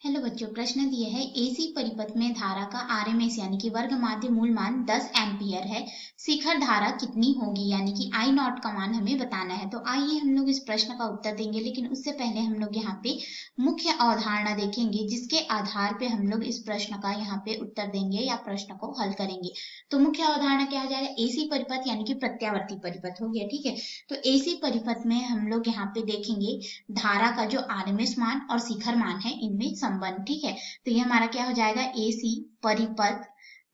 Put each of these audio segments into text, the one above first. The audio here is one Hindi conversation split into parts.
हेलो बच्चों, प्रश्न दिए है एसी परिपथ में धारा का आरएमएस यानी कि वर्ग माध्य मूल मान 10 एम्पियर है। शिखर धारा कितनी होगी यानी कि आई नॉट का मान हमें बताना है। तो आइए हम लोग इस प्रश्न का उत्तर देंगे, लेकिन उससे पहले हम लोग यहाँ पे मुख्य अवधारणा देखेंगे जिसके आधार पे हम लोग इस प्रश्न का यहाँ पे उत्तर देंगे या प्रश्न को हल करेंगे। तो मुख्य अवधारणा क्या हो जाएगा, एसी परिपथ यानी कि प्रत्यावर्ती परिपथ हो गया। ठीक है, तो एसी परिपथ में हम लोग यहाँ पे देखेंगे धारा का जो आरएमएस मान और शिखर मान है इनमें संबंध। ठीक है, तो ये हमारा क्या हो जाएगा, एसी परिपथ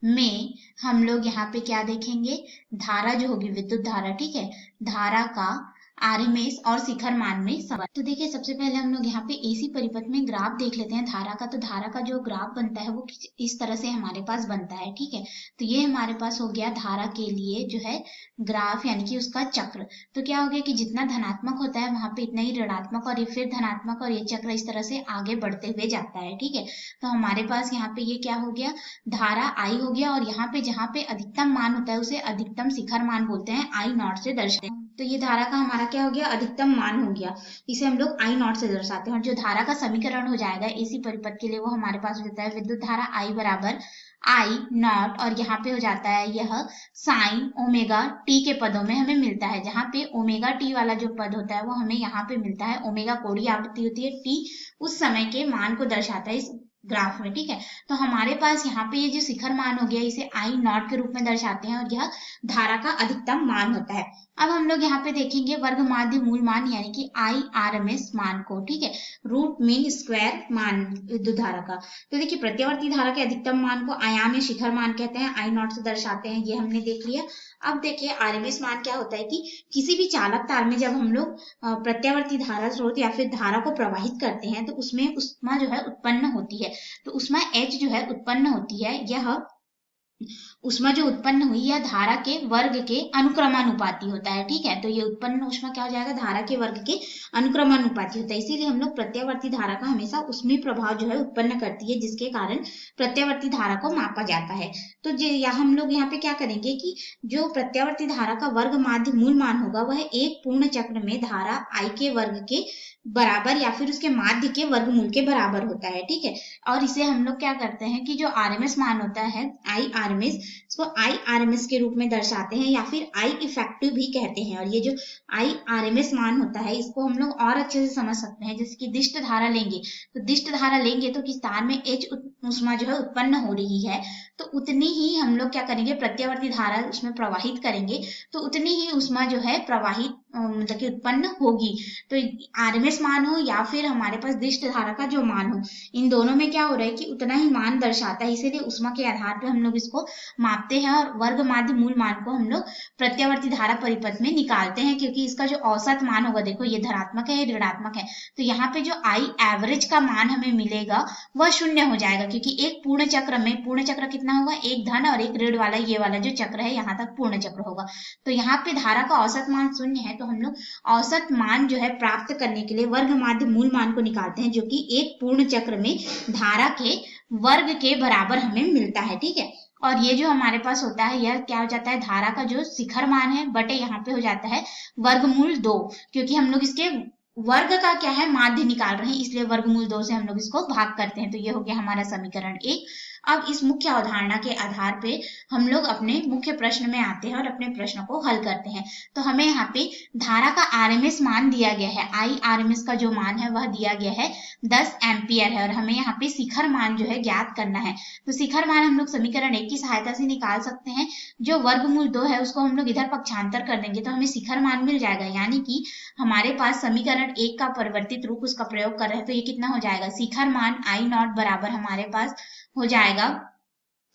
में हम लोग यहाँ पे क्या देखेंगे, धारा जो होगी विद्युत धारा, ठीक है, धारा का आरएमएस और शिखर मान में संबंध। तो देखिए सबसे पहले हम लोग यहाँ पे एसी परिपथ में ग्राफ देख लेते हैं धारा का। तो धारा का जो ग्राफ बनता है वो इस तरह से हमारे पास बनता है। ठीक है, तो ये हमारे पास हो गया धारा के लिए जो है ग्राफ यानी कि उसका चक्र। तो क्या हो गया कि जितना धनात्मक होता है वहां पे इतना ही ऋणात्मक और ये फिर धनात्मक, और ये चक्र इस तरह से आगे बढ़ते हुए जाता है। ठीक है, तो हमारे पास यहाँ पे ये क्या हो गया, धारा आई हो गया, और यहाँ पे जहाँ पे अधिकतम मान होता है उसे अधिकतम शिखर मान बोलते हैं, आई नॉट से दर्शाते हैं। तो ये धारा का हमारा क्या हो गया, अधिकतम मान हो गया, इसे हम लोग आई नॉट से दर्शाते हैं। और जो धारा का समीकरण हो जाएगा एसी परिपथ के लिए वो हमारे पास हो जाता है विद्युत धारा आई बराबर आई नॉट, और यहाँ पे हो जाता है यह साइन ओमेगा टी के पदों में हमें मिलता है, जहाँ पे ओमेगा टी वाला जो पद होता है वो हमें यहाँ पे मिलता है। ओमेगा कोणीय आवृत्ति होती है, टी उस समय के मान को दर्शाता है इस ग्राफ में। ठीक है, तो हमारे पास यहाँ पे ये जो शिखर मान हो गया इसे आई नॉट के रूप में दर्शाते हैं, और यह धारा का अधिकतम मान होता है। अब हम लोग यहाँ पे देखेंगे वर्ग माध्य मूल मान यानी कि आई आरएमएस मान को। ठीक है, रूट मीन स्क्वायर मान विद्युत धारा का। तो देखिए प्रत्यावर्ती धारा के अधिकतम मान को आयाम या शिखर मान कहते हैं, आई नॉट से दर्शाते हैं, ये हमने देख लिया। अब देखिए आरएमएस मान क्या होता है कि किसी भी चालक तार में जब हम लोग प्रत्यावर्ती धारा स्रोत या फिर धारा को प्रवाहित करते हैं तो उसमें उष्मा जो है उत्पन्न होती है। तो उष्मा H जो है उत्पन्न होती है, यह उष्मा जो उत्पन्न हुई यह धारा के वर्ग के अनुक्रमानुपाती होता है। ठीक है, तो ये उत्पन्न उष्मा क्या हो जाएगा, धारा के वर्ग के अनुक्रमानुपाती होता है। इसीलिए हम लोग प्रत्यावर्ती धारा का हमेशा उष्मीय प्रभाव जो है उत्पन्न करती है, जिसके कारण प्रत्यावर्ती धारा को मापा जाता है। तो यहाँ हम लोग यहाँ पे क्या करेंगे कि जो प्रत्यावर्ती धारा का वर्ग माध्य मूल मान होगा वह एक पूर्ण चक्र में धारा आई के वर्ग के बराबर या फिर उसके माध्य के वर्गमूल के बराबर होता है। ठीक है, और इसे हम लोग क्या करते हैं कि जो आरएमएस मान होता है आई आरएमएस, इसको आई आरएमएस के रूप में दर्शाते हैं या फिर आई इफेक्टिव भी कहते हैं। और ये जो आई आरएमएस मान होता है इसको हम लोग और अच्छे से समझ सकते हैं, जैसे कि दिष्ट धारा लेंगे तो दिष्ट धारा लेंगे तो किस तार में एच उष्मा जो है उत्पन्न हो रही है, तो उतनी ही हम लोग क्या करेंगे, प्रत्यावर्ती धारा उसमें प्रवाहित करेंगे तो उतनी ही उष्मा जो है प्रवाहित मतलब कि उत्पन्न होगी। तो आरएमएस मान हो या फिर हमारे पास दिष्ट धारा का जो मान हो, इन दोनों में क्या हो रहा है कि उतना ही मान दर्शाता है, इसीलिए उष्मा के आधार पर हम लोग इसको मापते हैं और वर्ग माध्य मूल मान को हम लोग प्रत्यावर्ती धारा परिपथ में निकालते हैं, क्योंकि इसका जो औसत मान होगा, देखो ये धनात्मक है ये ऋणात्मक है, तो यहाँ पे जो आई एवरेज का मान हमें मिलेगा वह शून्य हो जाएगा, क्योंकि एक पूर्ण चक्र में पूर्ण चक्र कितना होगा, एक धन और एक ऋण वाला ये वाला जो चक्र है यहाँ तक पूर्ण चक्र होगा। तो यहाँ पे धारा का औसत मान शून्य है, तो हम लोग औसत मान जो है प्राप्त करने के लिए वर्ग माध्य मूल मान को निकालते हैं, जो कि एक पूर्ण चक्र में धारा के वर्ग के बराबर हमें मिलता है। ठीक है, और ये जो हमारे पास होता है यह क्या हो जाता है, धारा का जो शिखर मान है बटे यहाँ पे हो जाता है वर्गमूल 2, क्योंकि हम लोग इसके वर्ग का क्या है माध्य निकाल रहे हैं, इसलिए वर्गमूल 2 से हम लोग इसको भाग करते हैं। तो ये हो गया हमारा समीकरण 1। अब इस मुख्य अवधारणा के आधार पे हम लोग अपने मुख्य प्रश्न में आते हैं और अपने प्रश्न को हल करते हैं। तो हमें यहाँ पे धारा का आरएमएस मान दिया गया है, आई आरएमएस का जो मान है वह दिया गया है 10 एम्पियर है, और हमें यहाँ पे शिखर मान जो है ज्ञात करना है। तो शिखर मान हम लोग समीकरण 1 की सहायता से निकाल सकते हैं। जो वर्गमूल 2 है उसको हम लोग इधर पक्षांतर कर देंगे तो हमें शिखर मान मिल जाएगा, यानी कि हमारे पास समीकरण 1 का परिवर्तित रूप उसका प्रयोग कर रहे हैं। तो ये कितना हो जाएगा, शिखर मान आई नॉट बराबर हमारे पास हो जाएगा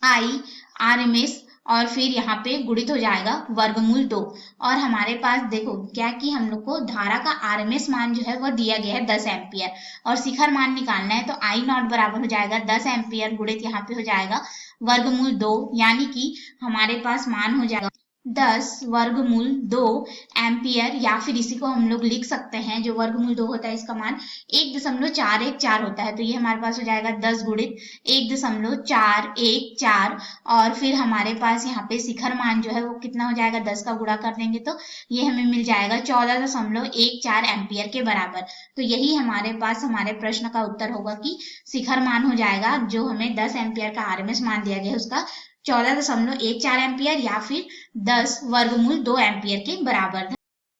आई आरएमएस और फिर यहाँ पे गुणित हो जाएगा वर्गमूल 2, और हमारे पास देखो क्या कि हम लोग को धारा का आरएमएस मान जो है वह दिया गया है 10 एम्पियर और शिखर मान निकालना है। तो आई नॉट बराबर हो जाएगा 10 एम्पियर गुणित यहाँ पे हो जाएगा वर्गमूल 2, यानी कि हमारे पास मान हो जाएगा 10 वर्गमूल 2 एम्पियर, या फिर इसी को हम लोग लिख सकते हैं, जो वर्गमूल 2 होता है इसका मान 1.414 होता है। तो ये हमारे पास हो जाएगा 10 गुणित 1.414, और फिर हमारे पास यहाँ पे शिखर मान जो है वो कितना हो जाएगा, 10 का गुणा कर देंगे तो ये हमें मिल जाएगा 14.14 एम्पियर के बराबर। तो यही हमारे पास हमारे प्रश्न का उत्तर होगा कि शिखर मान हो जाएगा, जो हमें 10 एम्पियर का आरएमएस मान दिया गया है उसका 14.14 एम्पियर, या फिर 10 वर्गमूल 2 एम्पियर के बराबर।